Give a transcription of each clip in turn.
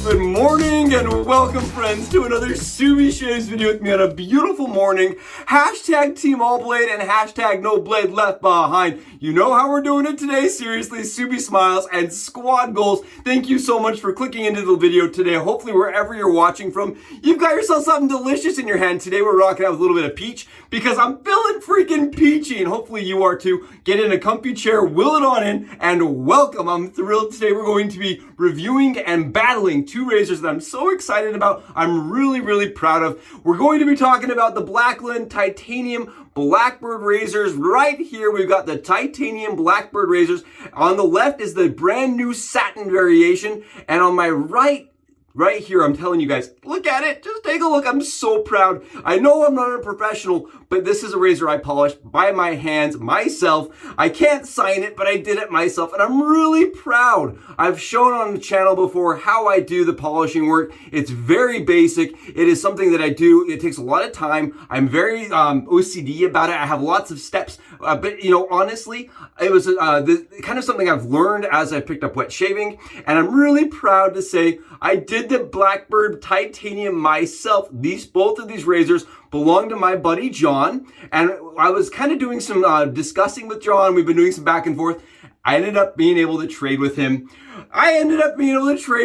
Good morning and welcome friends to another Subi Shaves video with me on a beautiful morning. Hashtag Team All Blade and hashtag No Blade Left Behind. You know how we're doing it today. Seriously, Subi Smiles and Squad Goals. Thank you so much for clicking into the video today. Hopefully wherever you're watching from, you've got yourself something delicious in your hand. Today we're rocking out with a little bit of peach because I'm feeling freaking peachy and hopefully you are too. Get in a comfy chair, will it on in, and welcome. I'm thrilled today we're going to be reviewing and battling two razors that I'm so excited about. I'm really proud of. We're going to be talking about the Blackland Titanium Blackbird razors. Right here we've got the Titanium Blackbird razors. On the left is the brand new Satin variation, and on my right here, I'm telling you guys, look at it. Just take a look. I'm so proud. I know I'm not a professional, but this is a razor I polished by my hands, myself. I can't sign it, but I did it myself, and I'm really proud. I've shown on the channel before how I do the polishing work. It's very basic. It is something that I do. It takes a lot of time. I'm very OCD about it. I have lots of steps, but you know, honestly, it was kind of something I've learned as I picked up wet shaving, and I'm really proud to say I did the Blackbird Titanium myself. Both of these razors belong to my buddy John, and I was kind of doing some discussing with John. We've been doing some back and forth. I ended up being able to trade with him.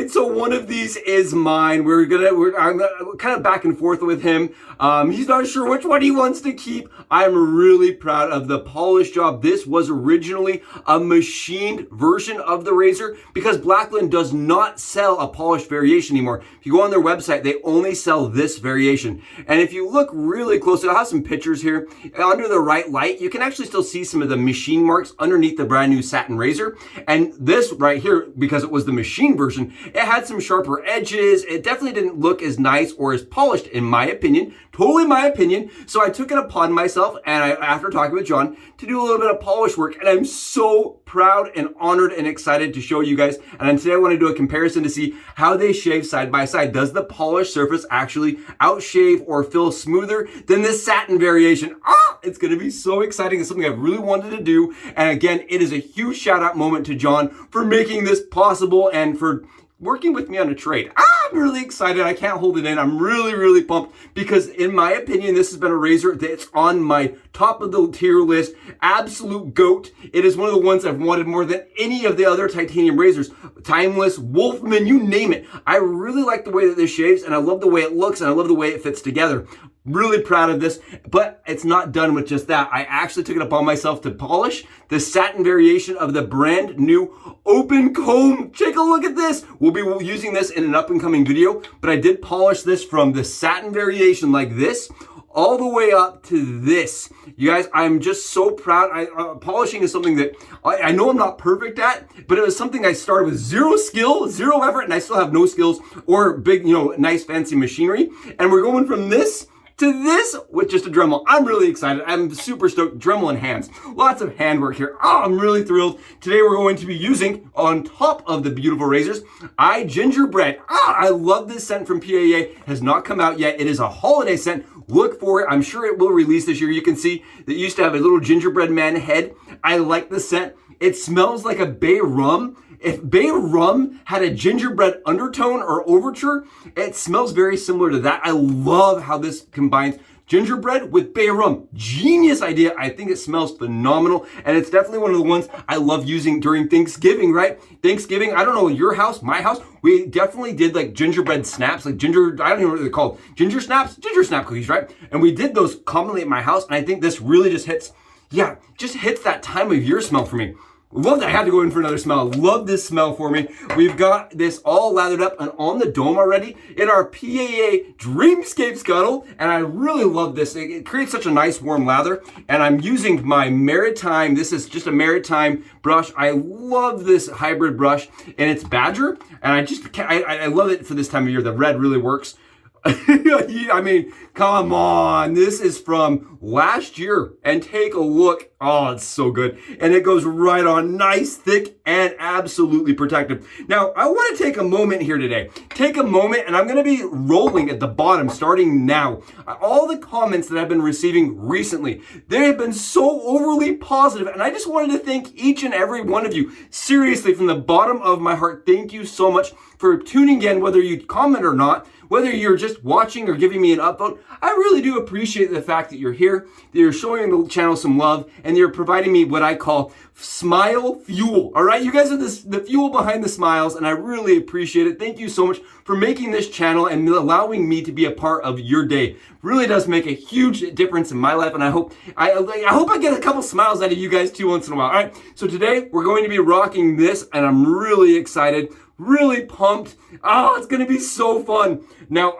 So one of these is mine. I'm kind of back and forth with him. He's not sure which one he wants to keep. I'm really proud of the polish job. This was originally a machined version of the razor because Blackland does not sell a polished variation anymore. If you go on their website, they only sell this variation. And if you look really close, I'll have some pictures here. Under the right light, you can actually still see some of the machine marks underneath the brand new Satin razor. And this right here, because it was the machine version, it had some sharper edges. It definitely didn't look as nice or as polished, in my opinion. Totally my opinion. So I took it upon myself, and after talking with John, to do a little bit of polish work. And I'm so proud and honored and excited to show you guys. And today I want to do a comparison to see how they shave side by side. Does the polished surface actually outshave or feel smoother than this Satin variation? It's going to be so exciting. It's something I've really wanted to do. And again, it is a huge shout out moment to John for making this possible and for working with me on a trade. I'm really excited. I can't hold it in. I'm really pumped because in my opinion, this has been a razor that's on my top of the tier list. Absolute GOAT. It is one of the ones I've wanted more than any of the other titanium razors. Timeless, Wolfman, you name it. I really like the way that this shaves, and I love the way it looks, and I love the way it fits together. Really proud of this, but it's not done with just that. I actually took it upon myself to polish the Satin variation of the brand new open comb. Take a look at this. We'll be using this in an up and coming video, but I did polish this from the Satin variation like this all the way up to this. You guys, I'm just so proud. Polishing is something that I know I'm not perfect at, but it was something I started with zero skill, zero effort, and I still have no skills or big, nice fancy machinery. And we're going from this to this with just a Dremel. I'm really excited. I'm super stoked. Dremel in hands. Lots of handwork here. I'm really thrilled. Today we're going to be using, on top of the beautiful razors, Gingerbread. I love this scent from PAA. Has not come out yet. It is a holiday scent. Look for it. I'm sure it will release this year. You can see that it used to have a little Gingerbread Man head. I like the scent. It smells like a bay rum. If bay rum had a gingerbread undertone or overture, it smells very similar to that. I love how this combines gingerbread with bay rum. Genius idea. I think it smells phenomenal, and it's definitely one of the ones I love using during Thanksgiving, right? Thanksgiving, I don't know, your house, my house, we definitely did like gingerbread snaps, like I don't even know what they're called. Ginger snap cookies, right? And we did those commonly at my house, and I think this really just hits that time of year smell for me. Love that. I had to go in for another smell. Love this smell for me. We've got this all lathered up and on the dome already in our PAA Dreamscape Scuttle. And I really love this. It creates such a nice warm lather. And I'm using my Maritime. This is just a Maritime brush. I love this hybrid brush, and it's Badger. And I love it for this time of year. The red really works. I mean, come on. This is from last year. And take a look. Oh, it's so good. And it goes right on, nice, thick, and absolutely protective. Now, I want to take a moment here today. Take a moment, and I'm going to be rolling at the bottom starting now. All the comments that I've been receiving recently, they have been so overly positive, and I just wanted to thank each and every one of you. Seriously, from the bottom of my heart, thank you so much for tuning in, whether you comment or not. Whether you're just watching or giving me an upvote, I really do appreciate the fact that you're here, that you're showing the channel some love, and you're providing me what I call smile fuel. All right, you guys are the fuel behind the smiles, and I really appreciate it. Thank you so much for making this channel and allowing me to be a part of your day. Really does make a huge difference in my life, and I hope I get a couple smiles out of you guys too once in a while. All right, so today we're going to be rocking this, and I'm really excited. Really pumped. Oh, it's going to be so fun. Now,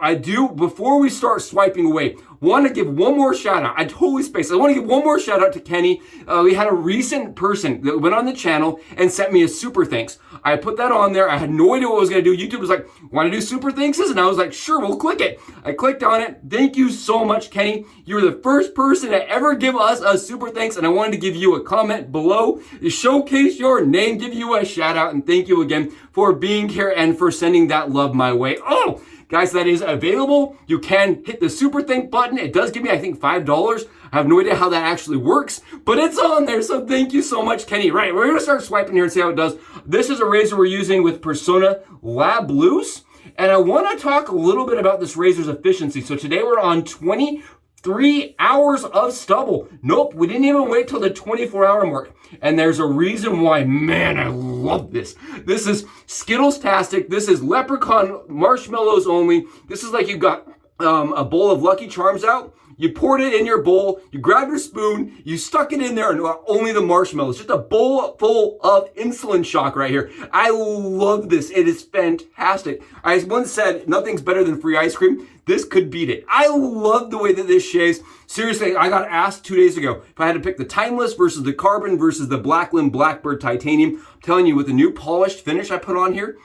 before we start swiping away, want to give one more shout out. I totally spaced. I want to give one more shout out to Kenny. We had a recent person that went on the channel and sent me a super thanks. I put that on there. I had no idea what I was going to do. YouTube was like, want to do super thankses? And I was like, sure, we'll click it. I clicked on it. Thank you so much, Kenny. You were the first person to ever give us a super thanks, and I wanted to give you a comment below to showcase your name, give you a shout out, and thank you again for being here and for sending that love my way. Oh, guys, that is available. You can hit the super thank button. It does give me, I think, $5. I have no idea how that actually works, but it's on there. So thank you so much, Kenny. Right, we're going to start swiping here and see how it does. This is a razor we're using with Personna Lab Loose. And I want to talk a little bit about this razor's efficiency. So today we're on 23 hours of stubble. Nope, we didn't even wait till the 24-hour mark. And there's a reason why. Man, I love this. This is Skittles-tastic. This is leprechaun marshmallows only. This is like you've got a bowl of Lucky Charms out. You poured it in your bowl, you grabbed your spoon, you stuck it in there, and only the marshmallows. Just a bowl full of insulin shock right here. I love this. It is fantastic. I once said nothing's better than free ice cream. This could beat it. I love the way that this shaves. Seriously, I got asked 2 days ago if I had to pick the Timeless versus the Carbon versus the Blackland Blackbird Titanium. I'm telling you, with the new polished finish I put on here,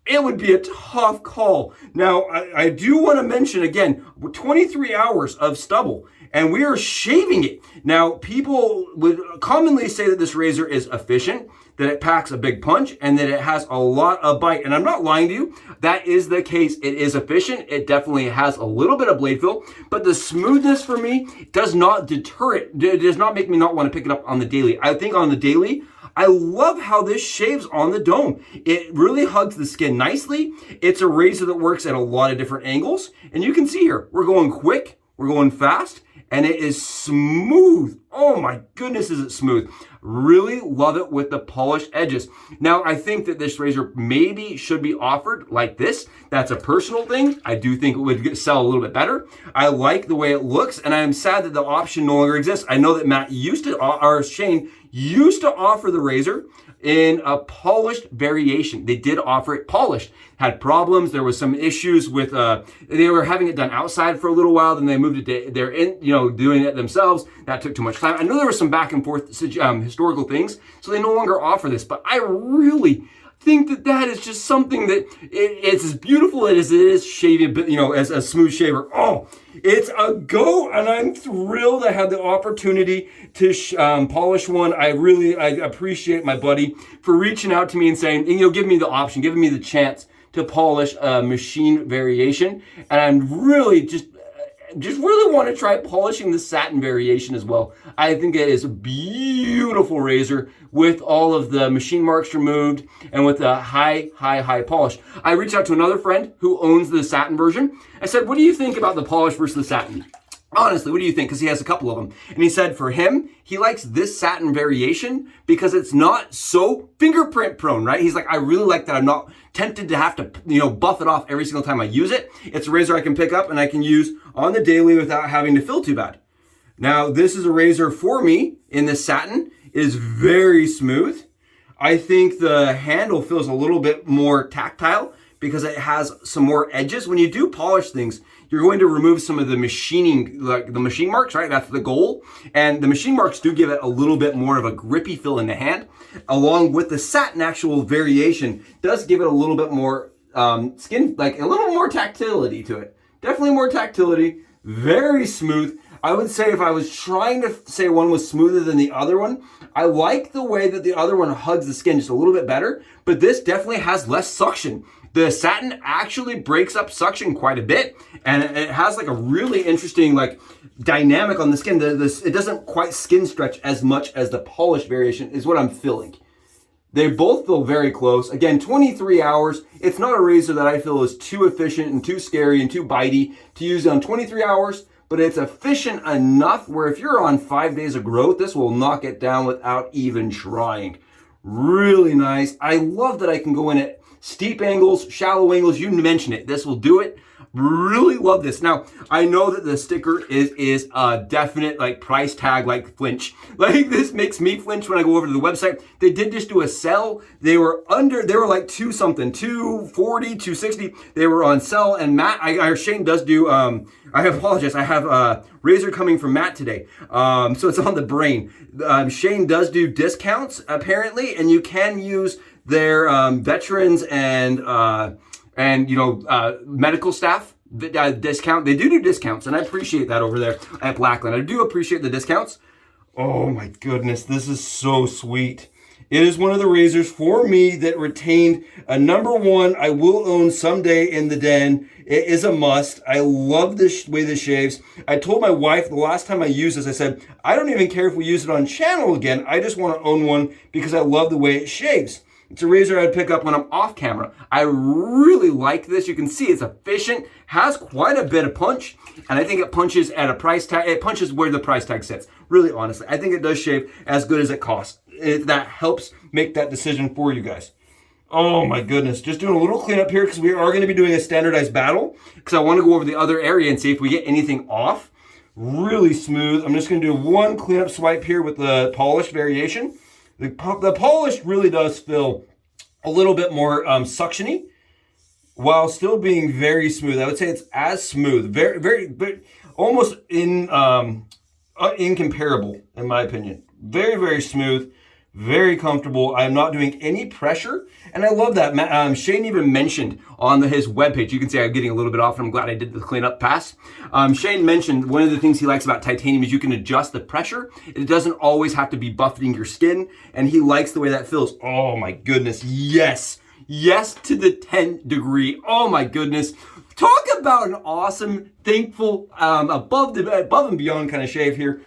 it would be a tough call. Now, I do want to mention again, 23 hours of stubble, and we are shaving it. Now, people would commonly say that this razor is efficient, that it packs a big punch, and that it has a lot of bite. And I'm not lying to you. That is the case. It is efficient. It definitely has a little bit of blade fill, but the smoothness for me does not deter it. It does not make me not want to pick it up on the daily. I think on the daily, I love how this shaves on the dome. It really hugs the skin nicely. It's a razor that works at a lot of different angles. And you can see here, we're going quick, we're going fast, and it is smooth. Oh my goodness, is it smooth. Really love it with the polished edges. Now, I think that this razor maybe should be offered like this. That's a personal thing. I do think it would sell a little bit better. I like the way it looks, and I am sad that the option no longer exists. I know that Matt used to, or Shane used to offer the razor in a polished variation. They did offer it polished. Had problems. There was some issues with, they were having it done outside for a little while, then they moved it to, they're in, doing it themselves. That took too much time. I know there was some back and forth historical things, so they no longer offer this, but I really think that that is just something that it's as beautiful as it is shaving, as a smooth shaver. Oh, it's a go, and I'm thrilled I had the opportunity to polish one. I appreciate my buddy for reaching out to me and saying, give me the option, giving me the chance to polish a machine variation. And I'm really just really want to try polishing the satin variation as well. I think it is a beautiful razor with all of the machine marks removed and with a high polish. I reached out to another friend who owns the satin version. I said, what do you think about the polish versus the satin? Honestly, what do you think? Because he has a couple of them. And he said for him, he likes this satin variation because it's not so fingerprint prone, right? He's like, I really like that I'm not tempted to have to, buff it off every single time I use it. It's a razor I can pick up and I can use on the daily without having to fill too bad. Now, this is a razor for me in the satin. It is very smooth. I think the handle feels a little bit more tactile because it has some more edges. When you do polish things, you're going to remove some of the machining, like the machine marks, right? That's the goal. And the machine marks do give it a little bit more of a grippy feel in the hand, along with the satin actual variation does give it a little bit more skin, like a little more tactility to it. Definitely more tactility, very smooth. I would say if I was trying to say one was smoother than the other one, I like the way that the other one hugs the skin just a little bit better, but this definitely has less suction. The Satin actually breaks up suction quite a bit, and it has like a really interesting like dynamic on the skin. It doesn't quite skin stretch as much as the polished variation is what I'm feeling. They both feel very close. Again, 23 hours. It's not a razor that I feel is too efficient and too scary and too bitey to use on 23 hours, but it's efficient enough where if you're on 5 days of growth, this will knock it down without even trying. Really nice. I love that I can go in at steep angles, shallow angles, you mentioned it. This will do it. Really love this. Now, I know that the sticker is a definite like price tag, like flinch. Like this makes me flinch when I go over to the website. They did just do a sell. They were like 2 something, 240, 260. They were on sell, and Matt, Shane does do, I apologize. I have a razor coming from Matt today. So it's on the brain. Shane does do discounts apparently, and you can use their veterans and medical staff discount. They do discounts, and I appreciate that over there at Blackland. I do appreciate the discounts. Oh my goodness, this is so sweet. It is one of the razors for me that retained a number one I will own someday in the den. It is a must. I love this way this shaves. I told my wife the last time I used this, I said, I don't even care if we use it on channel again. I just want to own one because I love the way it shaves. It's a razor I'd pick up when I'm off camera. I really like this. You can see it's efficient, has quite a bit of punch, and I think it punches at a price tag. It punches where the price tag sits. Really, honestly, I think it does shave as good as it costs. That helps make that decision for you guys. Oh my goodness. Just doing a little cleanup here because we are going to be doing a standardized battle because I want to go over the other area and see if we get anything off. Really smooth. I'm just going to do one cleanup swipe here with the polished variation. The polished really does feel a little bit more suctiony while still being very smooth. I would say it's as smooth, very almost incomparable in my opinion. Very, very smooth, very comfortable. I'm not doing any pressure, and I love that. Shane even mentioned on his webpage, you can see I'm getting a little bit off, and I'm glad I did the cleanup pass. Shane mentioned one of the things he likes about titanium is you can adjust the pressure. It doesn't always have to be buffeting your skin, and he likes the way that feels. Oh my goodness, yes. Yes to the 10th degree. Oh my goodness. Talk about an awesome, thankful, above and beyond kind of shave here.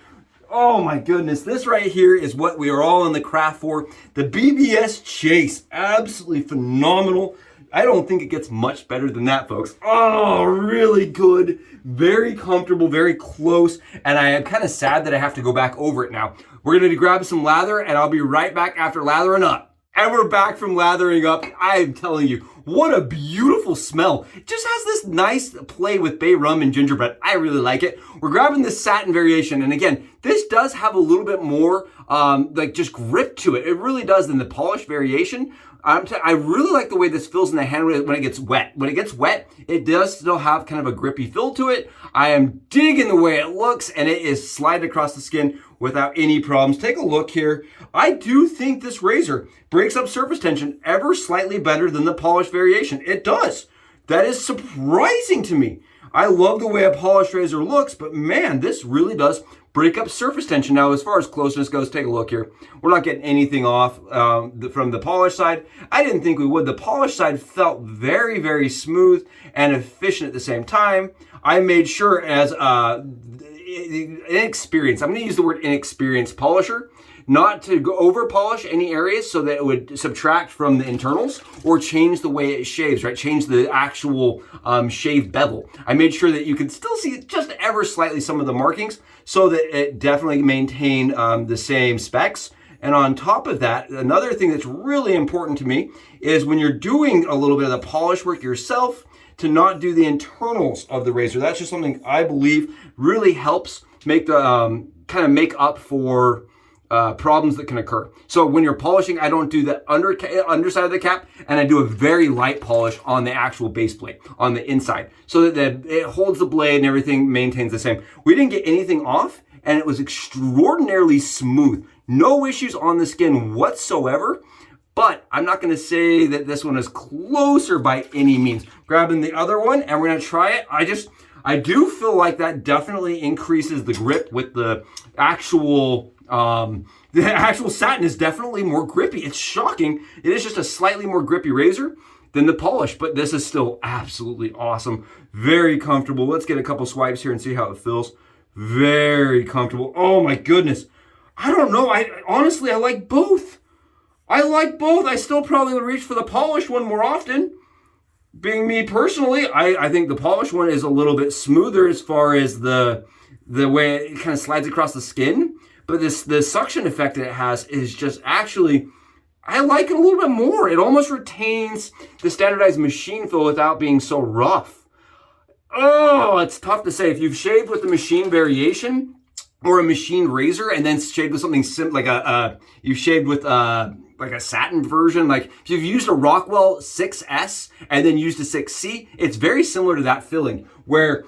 Oh my goodness, this right here is what we are all in the craft for. The BBS Chase, absolutely phenomenal. I don't think it gets much better than that, folks. Oh, really good, very comfortable, very close, and I am kind of sad that I have to go back over it now. We're gonna grab some lather, and I'll be right back after lathering up. And we're back from lathering up. I am telling you, what a beautiful smell. It just has this nice play with bay rum and gingerbread. I really like it. We're grabbing the Satin variation. And again, this does have a little bit more like just grip to it. It really does than the polished variation. I really like the way this feels in the hand when it gets wet. When it gets wet, it does still have kind of a grippy feel to it. I am digging the way it looks, and it is sliding across the skin without any problems. Take a look here. I do think this razor breaks up surface tension ever slightly better than the polished variation. It does. That is surprising to me. I love the way a polished razor looks, but man, this really does break up surface tension. Now, as far as closeness goes, take a look here. We're not getting anything off from the polished side. I didn't think we would. The polished side felt very, very smooth and efficient at the same time. I made sure as inexperienced, I'm going to use the word inexperienced polisher, not to go over polish any areas so that it would subtract from the internals or change the way it shaves, right? Change the actual shave bevel. I made sure that you could still see just ever slightly some of the markings so that it definitely maintained the same specs. And on top of that, another thing that's really important to me is when you're doing a little bit of the polish work yourself, to not do the internals of the razor. That's just something I believe really helps make the kind of make up for problems that can occur. So when you're polishing, I don't do the underside of the cap, and I do a very light polish on the actual base plate, on the inside, so that it holds the blade and everything maintains the same. We didn't get anything off, and it was extraordinarily smooth. No issues on the skin whatsoever. But I'm not going to say that this one is closer by any means. Grabbing the other one, and we're going to try it. I do feel like that definitely increases the grip with the actual satin is definitely more grippy. It's shocking. It is just a slightly more grippy razor than the polish, but this is still absolutely awesome. Very comfortable. Let's get a couple swipes here and see how it feels. Very comfortable. Oh my goodness. I don't know. Honestly, I like both. I like both. I still probably would reach for the polished one more often. Being me personally, I think the polished one is a little bit smoother as far as the way it kind of slides across the skin. But the suction effect that it has is just actually, I like it a little bit more. It almost retains the standardized machine feel without being so rough. Oh, it's tough to say. If you've shaved with the machine variation or a machine razor and then shaved with something like you've shaved with like a satin version, like if you've used a Rockwell 6S and then used a 6C, it's very similar to that feeling where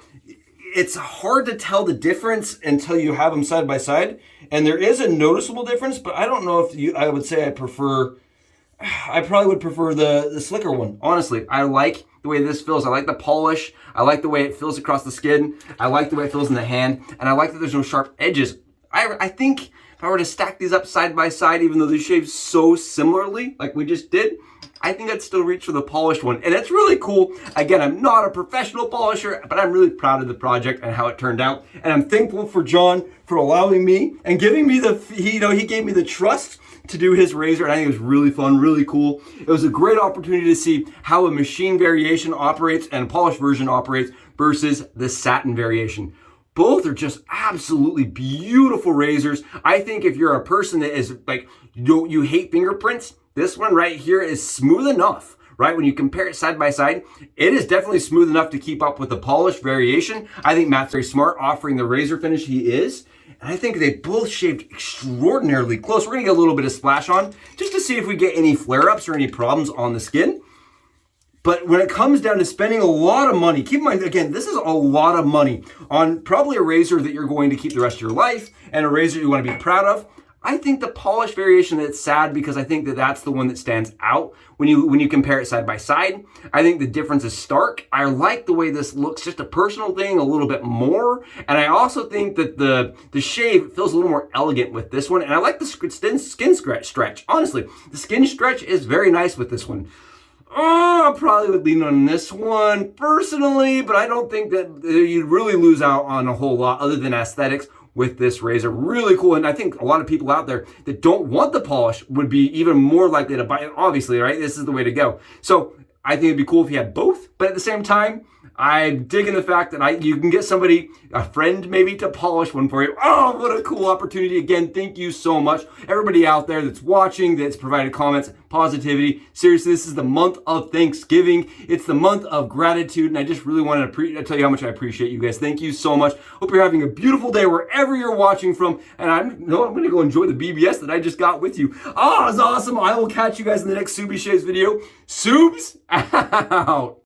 it's hard to tell the difference until you have them side by side. And there is a noticeable difference, but I don't know if I would say I probably would prefer the slicker one. Honestly, I like the way this feels. I like the polish. I like the way it feels across the skin. I like the way it feels in the hand. And I like that there's no sharp edges. I think if I were to stack these up side by side, even though they shave so similarly, like we just did, I think I'd still reach for the polished one. And it's really cool. Again, I'm not a professional polisher, but I'm really proud of the project and how it turned out. And I'm thankful for John for allowing me and giving me he gave me the trust to do his razor. And I think it was really fun, really cool. It was a great opportunity to see how a machine variation operates and a polished version operates versus the satin variation. Both are just absolutely beautiful razors. I think if you're a person that is like, you hate fingerprints, this one right here is smooth enough, right? When you compare it side by side, it is definitely smooth enough to keep up with the polish variation. I think Matt's very smart offering the razor finish he is. And I think they both shaved extraordinarily close. We're gonna get a little bit of splash on just to see if we get any flare-ups or any problems on the skin. But when it comes down to spending a lot of money, keep in mind, again, this is a lot of money on probably a razor that you're going to keep the rest of your life and a razor you want to be proud of. I think the polish variation, it's sad because I think that that's the one that stands out when you compare it side by side. I think the difference is stark. I like the way this looks, just a personal thing, a little bit more. And I also think that the shave feels a little more elegant with this one. And I like the skin stretch. Honestly, the skin stretch is very nice with this one. Oh, I probably would lean on this one personally, but I don't think that you'd really lose out on a whole lot other than aesthetics with this razor. Really cool. And I think a lot of people out there that don't want the polish would be even more likely to buy it. Obviously, right? This is the way to go. So I think it'd be cool if you had both, but at the same time, I'm digging the fact that you can get somebody, a friend maybe, to polish one for you. Oh, what a cool opportunity. Again, thank you so much. Everybody out there that's watching, that's provided comments, positivity. Seriously, this is the month of Thanksgiving. It's the month of gratitude, and I just really wanted to tell you how much I appreciate you guys. Thank you so much. Hope you're having a beautiful day wherever you're watching from, and I'm going to go enjoy the BBS that I just got with you. Oh, it's awesome. I will catch you guys in the next Subie Shaves video. Subs out.